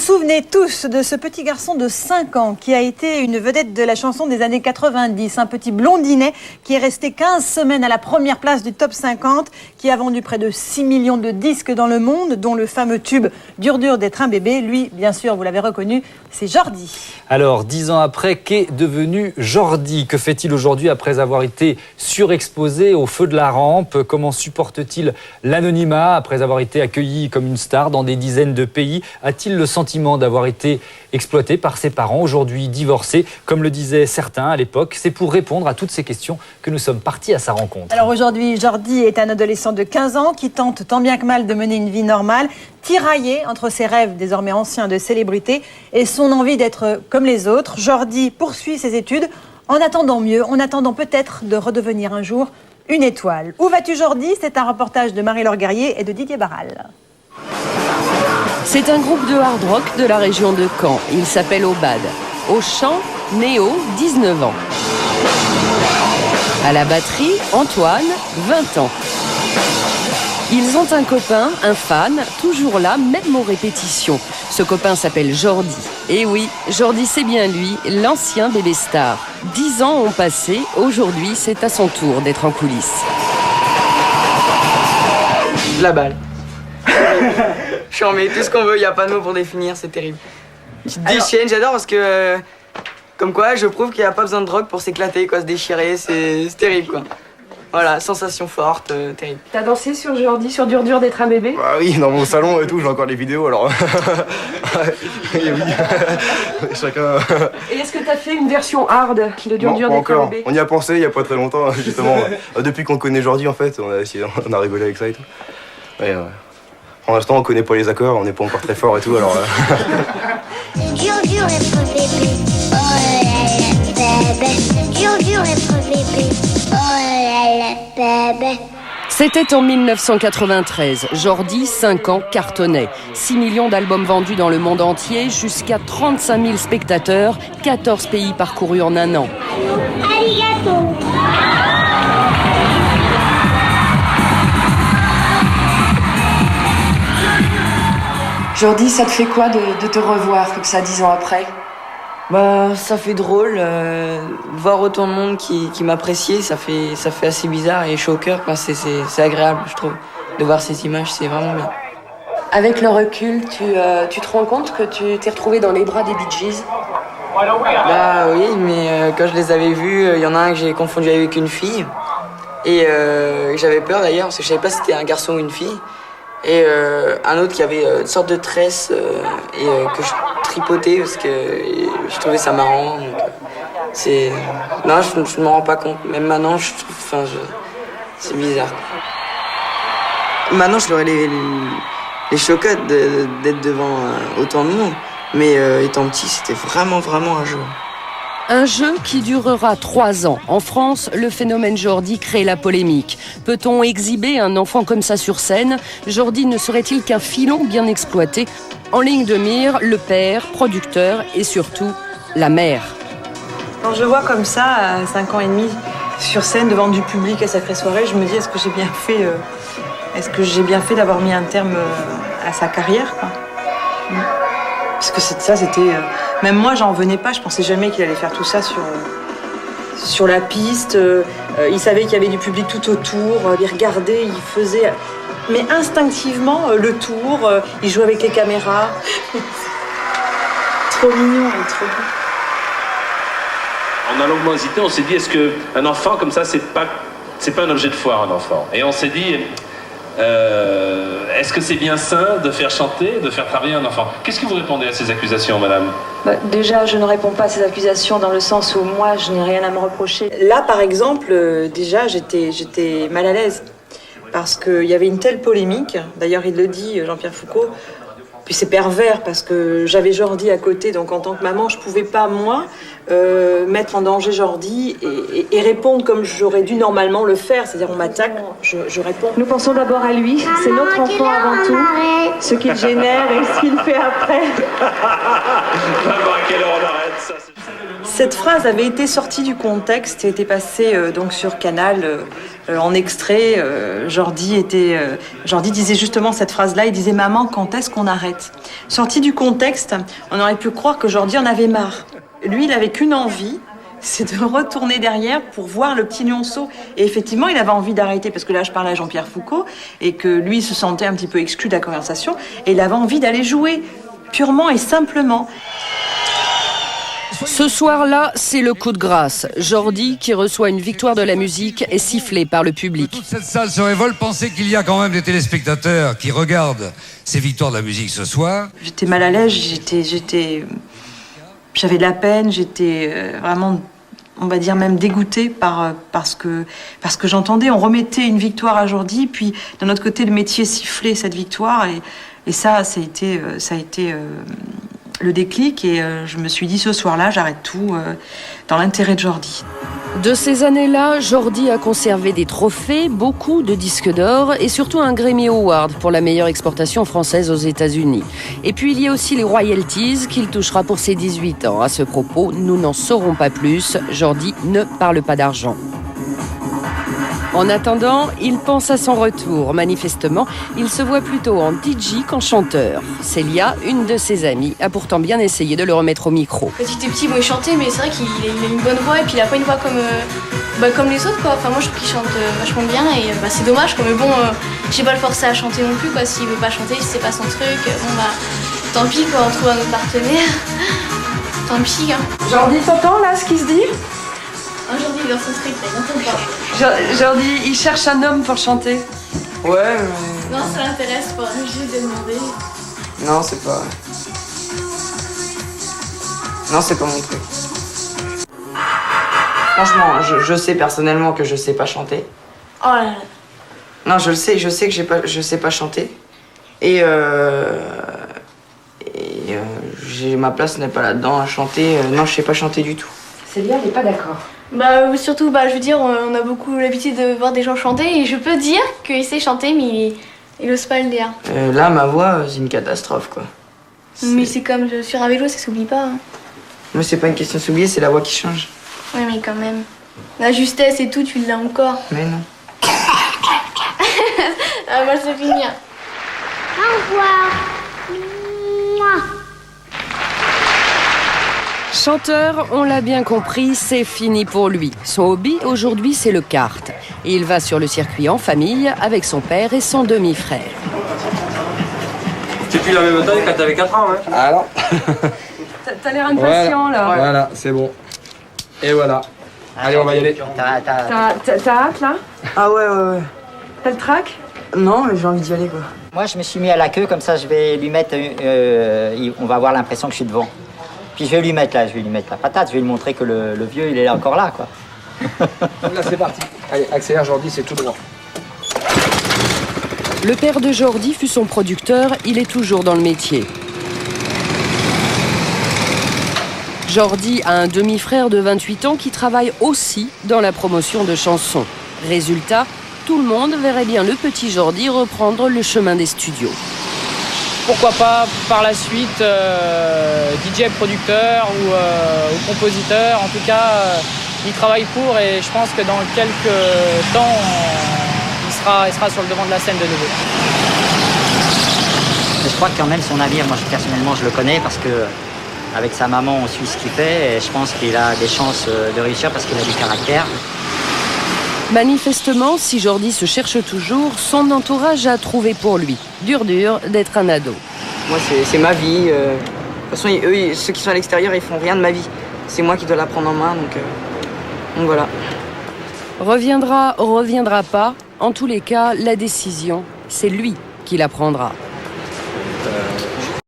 souvenez tous de ce petit garçon de 5 ans qui a été une vedette de la chanson des années 90, un petit blondinet qui est resté 15 semaines à la première place du top 50, qui a vendu près de 6 millions de disques dans le monde, dont le fameux tube « Dur dur d'être un bébé ». Lui, bien sûr, vous l'avez reconnu, c'est Jordi. Alors, 10 ans après, qu'est devenu Jordi? Que fait-il aujourd'hui après avoir été surexposé au feu de la rampe? Comment supporte-t-il l'anonymat après avoir été accueilli comme une star dans des dizaines de pays? A-t-il le sentiment d'avoir été exploité par ses parents, aujourd'hui divorcés, comme le disaient certains à l'époque? C'est pour répondre à toutes ces questions que nous sommes partis à sa rencontre. Alors aujourd'hui, Jordi est un adolescent de 15 ans qui tente tant bien que mal de mener une vie normale, tiraillé entre ses rêves désormais anciens de célébrité et son envie d'être comme les autres. Jordi poursuit ses études en attendant mieux, en attendant peut-être de redevenir un jour une étoile. Où vas-tu, Jordi? C'est un reportage de Marie-Laure Guerrier et de Didier Barral. C'est un groupe de hard rock de la région de Caen. Il s'appelle Obad. Au chant, Néo, 19 ans. À la batterie, Antoine, 20 ans. Ils ont un copain, un fan, toujours là, même aux répétitions. Ce copain s'appelle Jordi. Et oui, Jordi, c'est bien lui, l'ancien bébé star. 10 ans ont passé, aujourd'hui, c'est à son tour d'être en coulisses. La balle. Je suis en mets, tout ce qu'on veut, il n'y a pas de mots pour définir, c'est terrible. Tu te déchaînes, j'adore parce que... comme quoi, je prouve qu'il n'y a pas besoin de drogue pour s'éclater, quoi, se déchirer, c'est terrible, quoi. Voilà, sensation forte, terrible. T'as dansé sur Jordi, sur Dur dur d'être un bébé? Bah oui, dans mon salon et tout, j'ai encore les vidéos, alors... oui, chacun... Et est-ce que t'as fait une version hard de Dur dur d'être un bébé? On y a pensé il n'y a pas très longtemps, justement. Depuis qu'on connaît Jordi, en fait, on a rigolé avec ça et tout. Ouais, ouais. Pour l'instant, on connaît pas les accords, on n'est pas encore très fort et tout, alors... Dur dur être bébé, oh là là, bébé. Dur dur être bébé, oh là là, bébé. C'était en 1993. Jordi, 5 ans, cartonnait. 6 millions d'albums vendus dans le monde entier, jusqu'à 35 000 spectateurs, 14 pays parcourus en un an. Arigato. Jordi, ça te fait quoi de te revoir comme ça 10 ans après? Bah, ça fait drôle, voir autant de monde qui m'appréciait, ça fait assez bizarre et chaud au cœur, c'est agréable, je trouve, de voir ces images, c'est vraiment bien. Avec le recul, tu te rends compte que tu t'es retrouvé dans les bras des Bee Gees? Bah oui, mais quand je les avais vus, il y en a un que j'ai confondu avec une fille, et j'avais peur d'ailleurs, parce que je savais pas si c'était un garçon ou une fille. Et un autre qui avait une sorte de tresse et que je tripotais parce que je trouvais ça marrant. Donc, non, je ne m'en rends pas compte. Même maintenant, je trouve, c'est bizarre. Maintenant, je l'aurais les chocottes d'être devant autant de monde. Mais étant petit, c'était vraiment un jeu. Un jeu qui durera 3 ans. En France, le phénomène Jordi crée la polémique. Peut-on exhiber un enfant comme ça sur scène? Jordi ne serait-il qu'un filon bien exploité? En ligne de mire, le père, producteur et surtout, la mère. Quand je le vois comme ça, à 5 ans et demi, sur scène, devant du public à Sacrée Soirée, je me dis, est-ce que j'ai bien fait d'avoir mis un terme à sa carrière, quoi. Parce que c'était... Même moi, j'en venais pas. Je pensais jamais qu'il allait faire tout ça sur la piste. Il savait qu'il y avait du public tout autour. Il regardait, il faisait... Mais instinctivement, le tour. Il jouait avec les caméras. Trop mignon, trop beau. On a longuement hésité. On s'est dit, est-ce qu'un enfant comme ça, c'est pas un objet de foire, un enfant? Et on s'est dit... est-ce que c'est bien sain de faire chanter, de faire travailler un enfant? Qu'est-ce que vous répondez à ces accusations, madame? Déjà, je ne réponds pas à ces accusations dans le sens où moi, je n'ai rien à me reprocher. Là, par exemple, déjà, j'étais mal à l'aise. Parce qu'il y avait une telle polémique. D'ailleurs, il le dit, Jean-Pierre Foucault. Puis c'est pervers parce que j'avais Jordi à côté. Donc, en tant que maman, je ne pouvais pas, moi, mettre en danger Jordi et répondre comme j'aurais dû normalement le faire. C'est-à-dire, on m'attaque, je réponds. Nous pensons d'abord à lui. C'est notre enfant avant tout. Ce qu'il génère et ce qu'il fait après. On va voir à quelle heure on arrête ça. Cette phrase avait été sortie du contexte et était passée donc sur Canal en extrait. Jordi disait justement cette phrase-là, il disait « Maman, quand est-ce qu'on arrête ?» Sortie du contexte, on aurait pu croire que Jordi en avait marre. Lui, il n'avait qu'une envie, c'est de retourner derrière pour voir le petit lionceau. Et effectivement, il avait envie d'arrêter, parce que là, je parlais à Jean-Pierre Foucault, et que lui se sentait un petit peu exclu de la conversation, et il avait envie d'aller jouer, purement et simplement. Ce soir-là, c'est le coup de grâce. Jordi, qui reçoit une victoire de la musique, est sifflé par le public. Toute cette salle se révolte. Pensez qu'il y a quand même des téléspectateurs qui regardent ces victoires de la musique ce soir. J'étais mal à l'aise, j'avais de la peine, j'étais vraiment, on va dire même dégoûtée parce que j'entendais. On remettait une victoire à Jordi, puis d'un autre côté, le métier sifflait cette victoire. Et ça a été le déclic, et je me suis dit ce soir-là, j'arrête tout dans l'intérêt de Jordi. De ces années-là, Jordi a conservé des trophées, beaucoup de disques d'or et surtout un Grammy Award pour la meilleure exportation française aux États-Unis. Et puis il y a aussi les royalties qu'il touchera pour ses 18 ans. À ce propos, nous n'en saurons pas plus. Jordi ne parle pas d'argent. En attendant, il pense à son retour. Manifestement, il se voit plutôt en DJ qu'en chanteur. Célia, une de ses amies, a pourtant bien essayé de le remettre au micro. Quand il était petit, il chantait, mais c'est vrai qu'il a une bonne voix, et puis il a pas une voix comme les autres, quoi. Enfin, moi, je trouve qu'il chante vachement bien, et c'est dommage, quoi. Mais bon, je vais pas le forcer à chanter non plus, quoi. S'il veut pas chanter, si c'est pas son truc, tant pis, quoi. On trouve un autre partenaire. Tant pis, hein. Jordi, t'entends là ce qui se dit ? Aujourd'hui, il est dans son truc, il n'entend pas. Jordi, il cherche un homme pour chanter. Ouais, mais... Non, ça l'intéresse pas, juste de demander. Non, c'est pas... Non, c'est pas mon truc. Franchement, je sais personnellement que je sais pas chanter. Oh là là. Non, je le sais, je sais que je sais pas chanter. Et ma place n'est pas là-dedans à chanter. Non, je sais pas chanter du tout. Célia, elle n'est pas d'accord. Surtout, je veux dire, on a beaucoup l'habitude de voir des gens chanter, et je peux dire qu'il sait chanter, mais il ose pas le dire. Là, ma voix, c'est une catastrophe, quoi. Mais c'est comme sur un vélo, ça s'oublie pas. Hein. Mais c'est pas une question de s'oublier, c'est la voix qui change. Ouais, mais quand même. La justesse et tout, tu l'as encore. Mais non. Ah, moi, c'est fini. Au revoir. Mouah. Chanteur, on l'a bien compris, c'est fini pour lui. Son hobby aujourd'hui, c'est le kart. Et il va sur le circuit en famille avec son père et son demi-frère. Tu plus la même taille quand t'avais 4 ans, hein? Alors. T'as l'air impatient, là. Voilà, c'est bon. Et voilà. Allez, on va y aller. T'as hâte, là? Ah ouais. T'as le trac? Non, mais j'ai envie d'y aller, quoi. Moi, je me suis mis à la queue, comme ça, je vais lui mettre... on va avoir l'impression que je suis devant. Puis je vais lui mettre la patate, je vais lui montrer que le vieux, il est encore là, quoi. Là, c'est parti. Allez, accélère, Jordi, c'est tout droit. Le père de Jordi fut son producteur, il est toujours dans le métier. Jordi a un demi-frère de 28 ans qui travaille aussi dans la promotion de chansons. Résultat, tout le monde verrait bien le petit Jordi reprendre le chemin des studios. Pourquoi pas par la suite DJ producteur ou compositeur. En tout cas, il travaille pour, et je pense que dans quelques temps, il sera sur le devant de la scène de nouveau. Je crois que quand même son avenir, moi personnellement je le connais parce que avec sa maman on suit ce qu'il fait, et je pense qu'il a des chances de réussir parce qu'il a du caractère. Manifestement, si Jordi se cherche toujours, son entourage a trouvé pour lui. Dur d'être un ado. Moi, c'est ma vie. De toute façon, eux, ceux qui sont à l'extérieur, ils font rien de ma vie. C'est moi qui dois la prendre en main, donc voilà. Reviendra pas. En tous les cas, la décision, c'est lui qui la prendra.